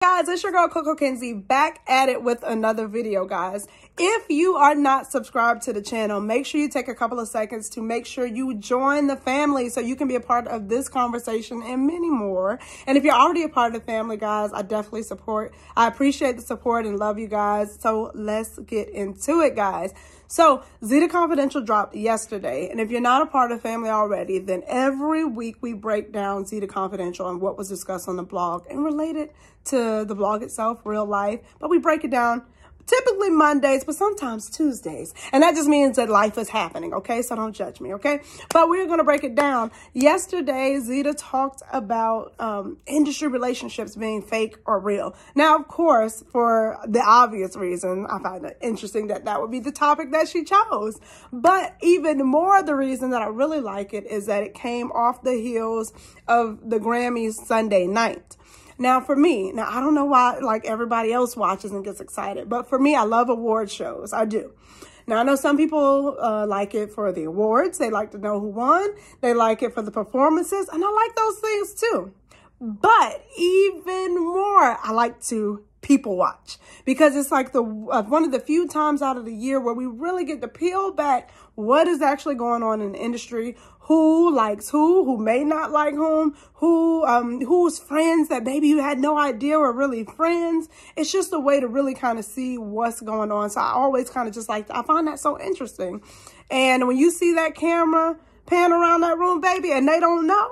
Guys, it's your girl Coco Kenzie back at it with another video, guys. If you are not subscribed to the channel, make sure you take a couple of seconds to make sure you join the family so you can be a part of this conversation and many more. And if you're already a part of the family, guys, I appreciate the support and love you guys. So let's get into it, guys. So Zeta Confidential dropped yesterday. And if you're not a part of the family already, then every week we break down Zeta Confidential and what was discussed on the blog and related to the blog itself, real life. But we break it down typically Mondays, but sometimes Tuesdays. And that just means that life is happening, okay? So don't judge me, okay? But we're going to break it down. Yesterday, Zeta talked about industry relationships being fake or real. Now, of course, for the obvious reason, I find it interesting that that would be the topic that she chose. But even more, the reason that I really like it is that it came off the heels of the Grammys Sunday night. Now, for me, I don't know why, like, everybody else watches and gets excited, but for me, I love award shows. I do. Now, I know some people like it for the awards. They like to know who won. They like it for the performances, and I like those things too. But even more, I like to people watch because it's like one of the few times out of the year where we really get to peel back what is actually going on in the industry, who likes who may not like who's friends that maybe you had no idea were really friends. It's just a way to really kind of see what's going on. So I always kind of just I find that so interesting. And when you see that camera pan around that room, baby, and they don't know,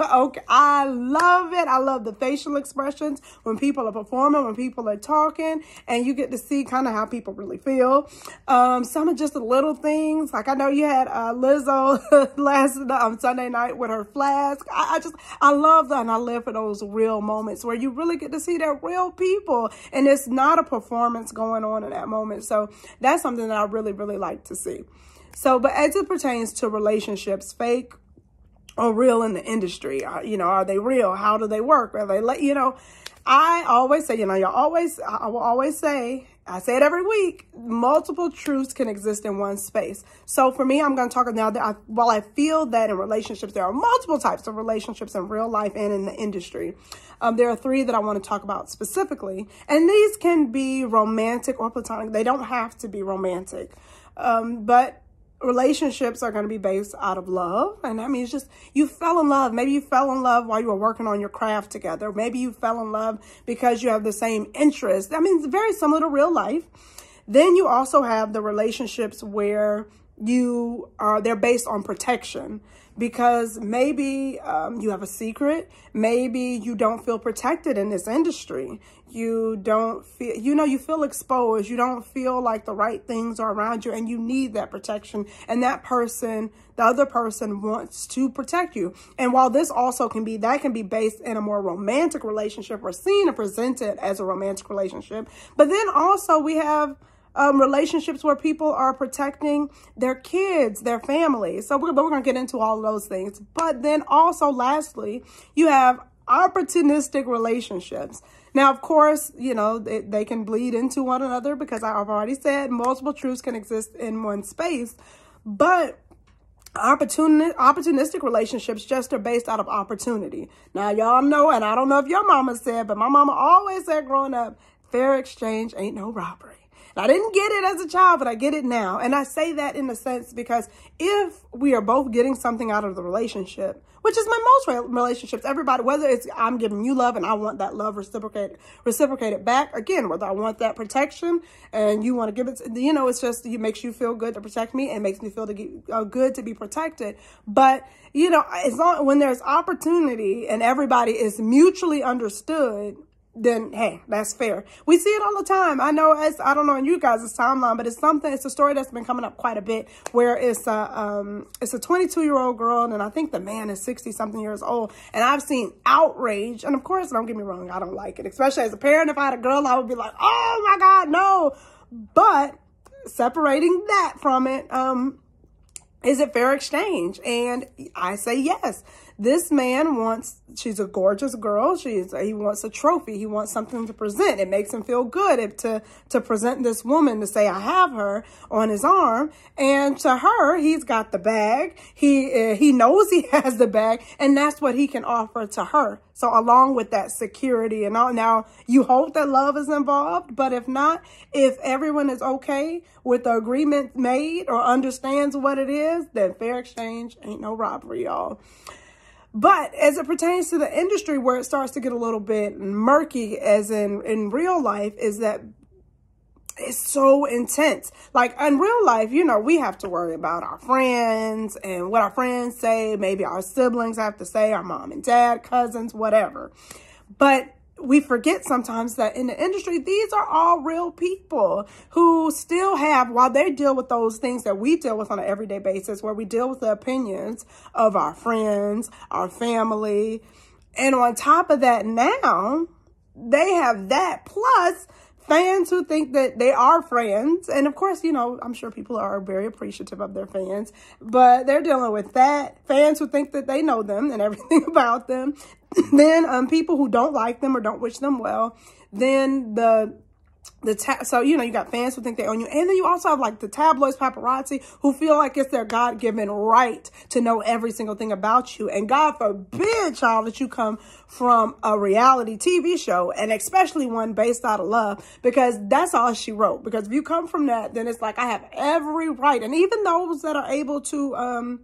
okay, I love it. I love the facial expressions when people are performing, when people are talking, and you get to see kind of how people really feel. Some of just the little things, like I know you had Lizzo Sunday night with her flask. I love that, and I live for those real moments where you really get to see that real people, and it's not a performance going on in that moment. So that's something that I really, really like to see. So, but as it pertains to relationships, fake or real in the industry, are they real? How do they work? Are they I always say, I will always say, I say it every week, multiple truths can exist in one space. So for me, I'm going to talk now that while I feel that in relationships, there are multiple types of relationships in real life and in the industry. There are three that I want to talk about specifically, and these can be romantic or platonic. They don't have to be romantic, but relationships are going to be based out of love. And that means just you fell in love. Maybe you fell in love while you were working on your craft together. Maybe you fell in love because you have the same interests. I mean, it's very similar to real life. Then you also have the relationships where they're based on protection, because maybe you have a secret. Maybe you don't feel protected in this industry. You don't feel, you feel exposed. You don't feel like the right things are around you, and you need that protection. And that person, the other person, wants to protect you. And while this also can be based in a more romantic relationship or seen and presented as a romantic relationship. But then also we have relationships where people are protecting their kids, their families. So we're going to get into all of those things. But then also, lastly, you have opportunistic relationships. Now, of course, they can bleed into one another because I've already said multiple truths can exist in one space. But opportunistic relationships just are based out of opportunity. Now, y'all know, and I don't know if your mama said, but my mama always said growing up, fair exchange ain't no robbery. I didn't get it as a child, but I get it now. And I say that in a sense because if we are both getting something out of the relationship, which is my most relationships, everybody, whether it's I'm giving you love and I want that love reciprocated back, again, whether I want that protection and you want to give it, it's just, it makes you feel good to protect me and makes me feel good to be protected. But, as long when there's opportunity and everybody is mutually understood, then hey, that's fair. We see it all the time. I know I don't know in you guys' timeline, but it's a story that's been coming up quite a bit where it's a 22-year-old girl, and I think the man is 60-something years old. And I've seen outrage. And of course, don't get me wrong, I don't like it. Especially as a parent, if I had a girl, I would be like, oh my God, no. But separating that from it, is it fair exchange? And I say yes. This man wants, she's a gorgeous girl. He wants a trophy. He wants something to present. It makes him feel good to present this woman, to say, I have her on his arm. And to her, he's got the bag. He knows he has the bag, and that's what he can offer to her. So along with that security and all, now you hope that love is involved, but if not, if everyone is okay with the agreement made or understands what it is, then fair exchange ain't no robbery, y'all. But as it pertains to the industry, where it starts to get a little bit murky, as in real life, is that it's so intense. Like in real life, you know, we have to worry about our friends and what our friends say. Maybe our siblings have to say, our mom and dad, cousins, whatever. But we forget sometimes that in the industry, these are all real people who still have, while they deal with those things that we deal with on an everyday basis, where we deal with the opinions of our friends, our family. And on top of that, now they have that plus fans who think that they are friends. And of course, you know, I'm sure people are very appreciative of their fans, but they're dealing with that. Fans who think that they know them and everything about them. Then people who don't like them or don't wish them well. Then so, you know, you got fans who think they own you. And then you also have like the tabloids, paparazzi, who feel like it's their God-given right to know every single thing about you. And God forbid, child, that you come from a reality TV show, and especially one based out of love, because that's all she wrote. Because if you come from that, then it's like, I have every right. And even those that are able to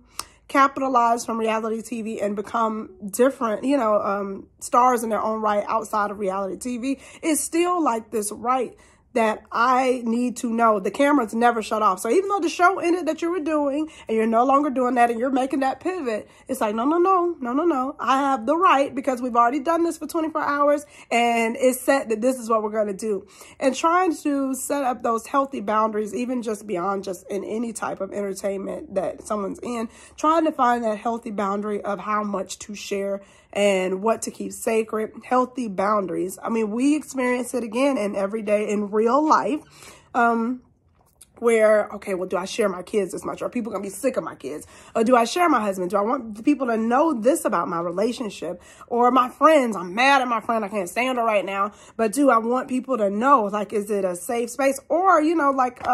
capitalize from reality TV and become different, you know, stars in their own right outside of reality TV, is still like this right that I need to know. The cameras never shut off. So even though the show ended that you were doing and you're no longer doing that and you're making that pivot, it's like, no. I have the right, because we've already done this for 24 hours and it's set that this is what we're going to do. And trying to set up those healthy boundaries, even just beyond just in any type of entertainment that someone's in, trying to find that healthy boundary of how much to share and what to keep sacred, healthy boundaries. I mean, we experience it again in everyday, in real life, where, okay, well, do I share my kids this much? Are people going to be sick of my kids? Or do I share my husband? Do I want people to know this about my relationship? Or my friends, I'm mad at my friend, I can't stand her right now. But do I want people to know, like, is it a safe space? Or, you know, like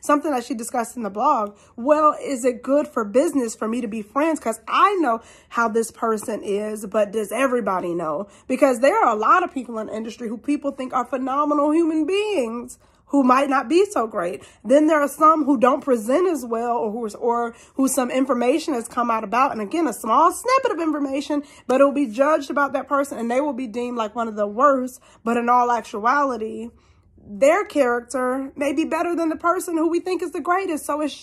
something that she discussed in the blog, well, is it good for business for me to be friends? Because I know how this person is, but does everybody know? Because there are a lot of people in the industry who people think are phenomenal human beings, who might not be so great. Then there are some who don't present as well, or who some information has come out about. And again, a small snippet of information, but it will be judged about that person and they will be deemed like one of the worst. But in all actuality, their character may be better than the person who we think is the greatest. So it's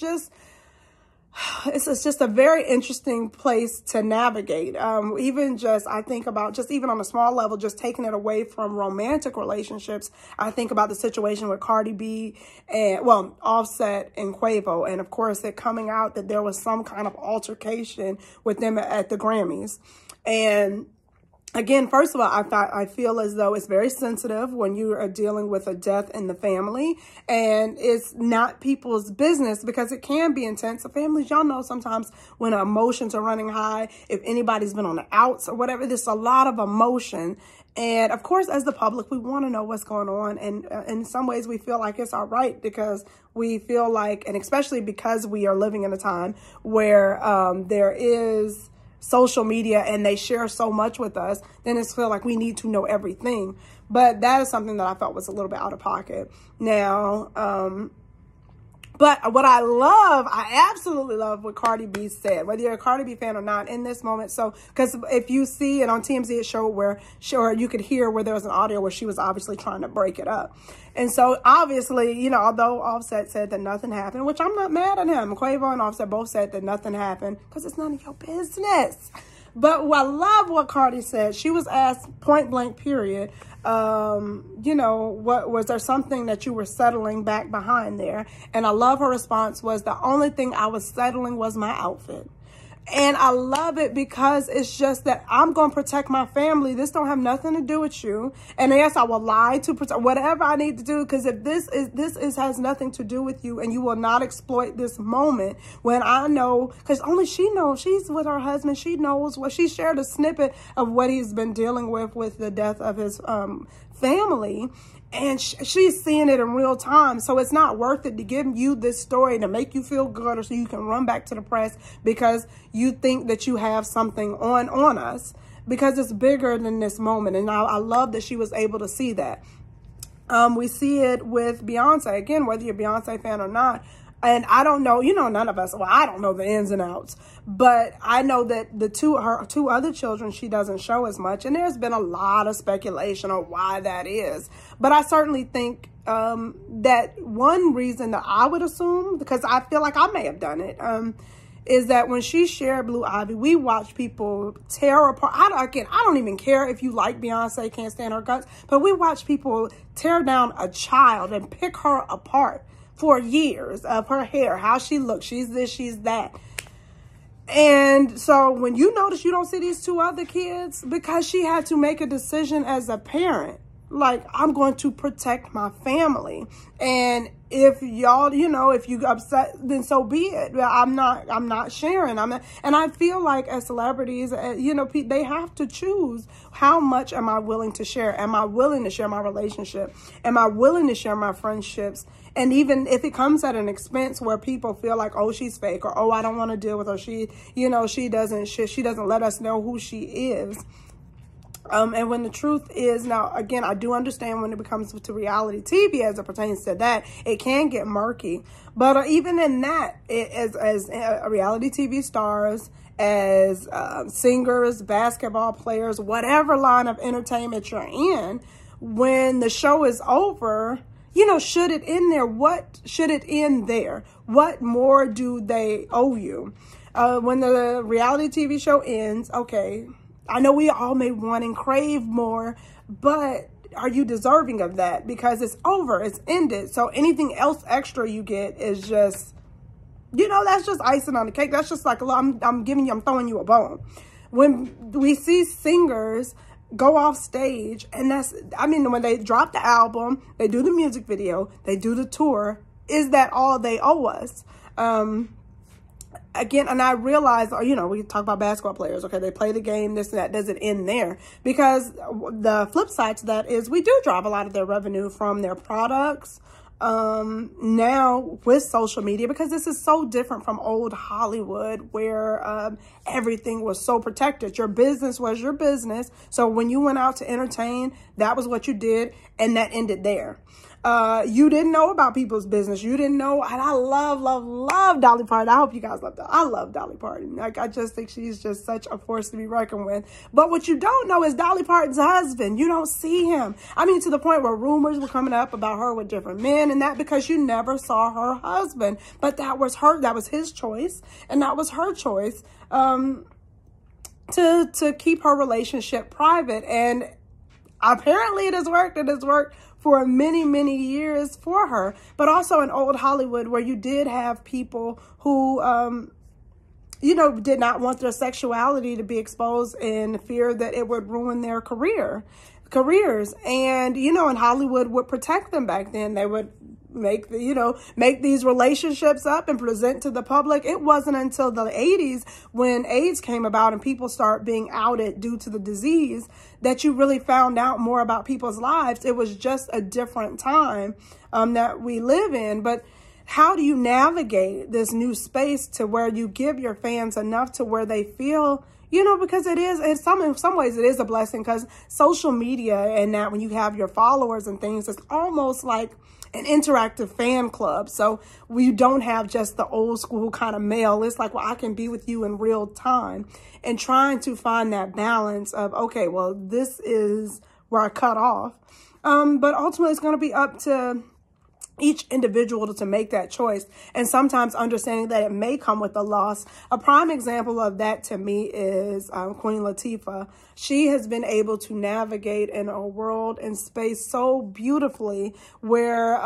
just a very interesting place to navigate. Even just, I think about just even on a small level, just taking it away from romantic relationships. I think about the situation with Cardi B and, well, Offset and Quavo. And of course, it coming out that there was some kind of altercation with them at the Grammys. And again, first of all, I feel as though it's very sensitive when you are dealing with a death in the family, and it's not people's business, because it can be intense. The families, y'all know, sometimes when emotions are running high, if anybody's been on the outs or whatever, there's a lot of emotion. And of course, as the public, we want to know what's going on. And in some ways, we feel like it's our right, because we feel like, and especially because we are living in a time where there is social media and they share so much with us, then it's feel like we need to know everything. But that is something that I felt was a little bit out of pocket. Now, but what I absolutely love what Cardi B said, whether you're a Cardi B fan or not in this moment. So, because if you see it on TMZ, it showed where you could hear where there was an audio where she was obviously trying to break it up. And so obviously, you know, although Offset said that nothing happened, which I'm not mad at him, Quavo and Offset both said that nothing happened because it's none of your business. But I love what Cardi said. She was asked point blank period, you know, was there something that you were settling back behind there? And I love her response was, the only thing I was settling was my outfit. And I love it because it's just that I'm going to protect my family. This don't have nothing to do with you. And yes, I will lie to protect whatever I need to do. Because if this has nothing to do with you, and you will not exploit this moment when I know, because only she knows, she's with her husband. She knows what she shared, a snippet of what he's been dealing with the death of his family. And she's seeing it in real time. So it's not worth it to give you this story to make you feel good, or so you can run back to the press because you think that you have something on us, because it's bigger than this moment. And I love that she was able to see that. We see it with Beyonce. Again, whether you're a Beyonce fan or not. And I don't know, you know, none of us, well, I don't know the ins and outs, but I know that her two other children, she doesn't show as much. And there's been a lot of speculation on why that is. But I certainly think that one reason that I would assume, because I feel like I may have done it, is that when she shared Blue Ivy, we watched people tear apart. I don't even care if you like Beyonce, can't stand her guts, but we watched people tear down a child and pick her apart for years, of her hair, how she looks, she's this, she's that. And so when you notice you don't see these two other kids, because she had to make a decision as a parent, like, I'm going to protect my family. And if y'all, you know, if you upset, then so be it. I'm not sharing. And I feel like as celebrities, you know, they have to choose, how much am I willing to share? Am I willing to share my relationship? Am I willing to share my friendships? And even if it comes at an expense where people feel like, oh, she's fake, or, oh, I don't want to deal with her. She, you know, she doesn't let us know who she is. And when the truth is, now, again, I do understand when it comes to reality TV as it pertains to that, it can get murky. But even in that, as reality TV stars, as singers, basketball players, whatever line of entertainment you're in, when the show is over, you know, should it end there? What should it end there? What more do they owe you? When the reality TV show ends, okay, I know we all may want and crave more, but are you deserving of that? Because it's over, it's ended. So anything else extra you get is just, you know, that's just icing on the cake. That's just like, I'm throwing you a bone. When we see singers go off stage, and when they drop the album, they do the music video, they do the tour, is that all they owe us? Again, and I realize, you know, we talk about basketball players. Okay, they play the game, this and that. Does it end there? Because the flip side to that is we do drive a lot of their revenue from their products. Now with social media, because this is so different from old Hollywood, where everything was so protected. Your business was your business. So when you went out to entertain, that was what you did, and that ended there. You didn't know about people's business. You didn't know. And I love Dolly Parton. I hope you guys love that. I love Dolly Parton. Like, I just think she's just such a force to be reckoned with. But what you don't know is Dolly Parton's husband. You don't see him. I mean, to the point where rumors were coming up about her with different men and that, because you never saw her husband. But that was his choice. And that was her choice, to keep her relationship private. And apparently it has worked. It has worked for many, many years for her. But also in old Hollywood, where you did have people who, you know, did not want their sexuality to be exposed in fear that it would ruin their careers. And, you know, and Hollywood would protect them back then. They would make these relationships up and present to the public. It wasn't until the 80s, when AIDS came about and people start being outed due to the disease, that you really found out more about people's lives. It was just a different time that we live in. But how do you navigate this new space to where you give your fans enough to where they feel, you know, because in some ways it is a blessing, because social media and that, when you have your followers and things, it's almost like an interactive fan club. So we don't have just the old school kind of mail. It's like, well, I can be with you in real time, and trying to find that balance of, okay, well, this is where I cut off. But ultimately it's going to be up to each individual to make that choice, and sometimes understanding that it may come with a loss. A prime example of that to me is Queen Latifah. She has been able to navigate in a world and space so beautifully where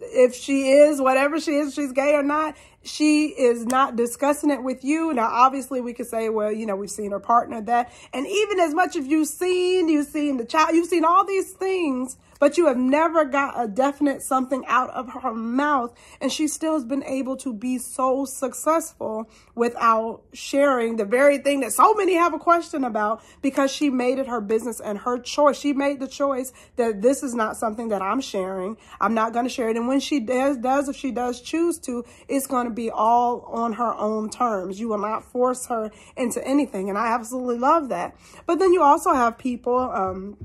if she is, whatever she is, she's gay or not, she is not discussing it with you. Now, obviously, we could say, well, you know, we've seen her partner that. And even as much as you've seen the child, you've seen all these things, but you have never got a definite something out of her mouth. And she still has been able to be so successful without sharing the very thing that so many have a question about, because she made it her business and her choice. She made the choice that this is not something that I'm sharing. I'm not going to share it. And when she does, if she does choose to, it's going to be all on her own terms. You will not force her into anything. And I absolutely love that. But then you also have people,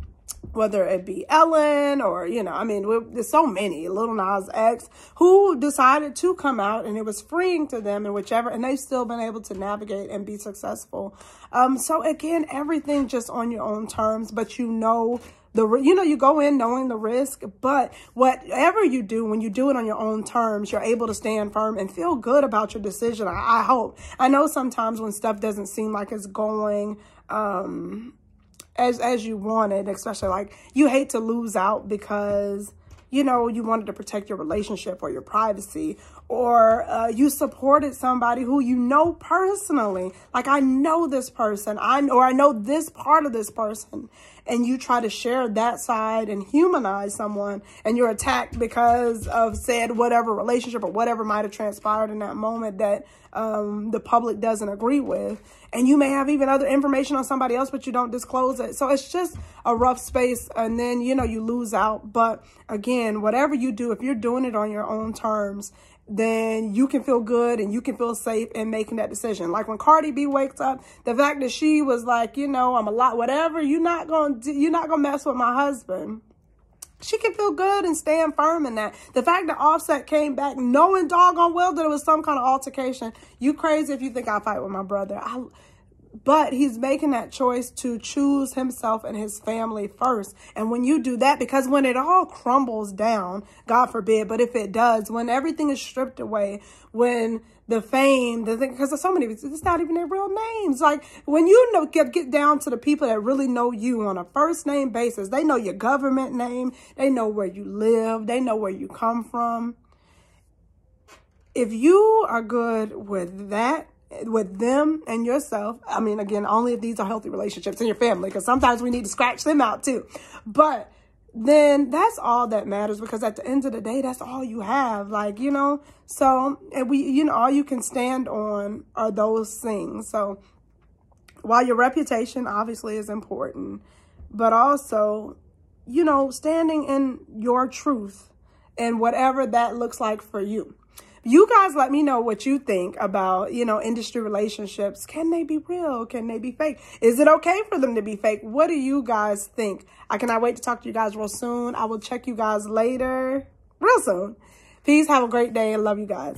whether it be Ellen or, you know, I mean, there's so many, Lil Nas X, who decided to come out, and it was freeing to them, and whichever, and they've still been able to navigate and be successful. So again, everything just on your own terms, but you know, you go in knowing the risk, but whatever you do, when you do it on your own terms, you're able to stand firm and feel good about your decision. I hope. I know sometimes when stuff doesn't seem like it's going, as you wanted, especially like you hate to lose out because, you know, you wanted to protect your relationship or your privacy, or you supported somebody who you know personally. Like, I know this person, I know this part of this person, and you try to share that side and humanize someone, and you're attacked because of said whatever relationship or whatever might have transpired in that moment that the public doesn't agree with. And you may have even other information on somebody else, but you don't disclose it. So it's just a rough space, and then, you know, you lose out. But again, whatever you do, if you're doing it on your own terms, then you can feel good and you can feel safe in making that decision. Like when Cardi B wakes up, the fact that she was like, you know, I'm a lot, whatever, you're not going to mess with my husband. She can feel good and stand firm in that. The fact that Offset came back knowing doggone well that it was some kind of altercation. You crazy if you think I'll fight with my brother. But he's making that choice to choose himself and his family first. And when you do that, because when it all crumbles down, God forbid, but if it does, when everything is stripped away, when the fame, the thing, because there's so many, it's not even their real names. Like when you know, get down to the people that really know you on a first name basis, they know your government name, they know where you live, they know where you come from. If you are good with that, with them and yourself, I mean, again, only if these are healthy relationships in your family, because sometimes we need to scratch them out too. But then that's all that matters, because at the end of the day, that's all you have. Like, you know, so, and you know, all you can stand on are those things. So while your reputation obviously is important, but also, you know, standing in your truth and whatever that looks like for you. You guys let me know what you think about, you know, industry relationships. Can they be real? Can they be fake? Is it okay for them to be fake? What do you guys think? I cannot wait to talk to you guys real soon. I will check you guys later real soon. Peace. Have a great day. I love you guys.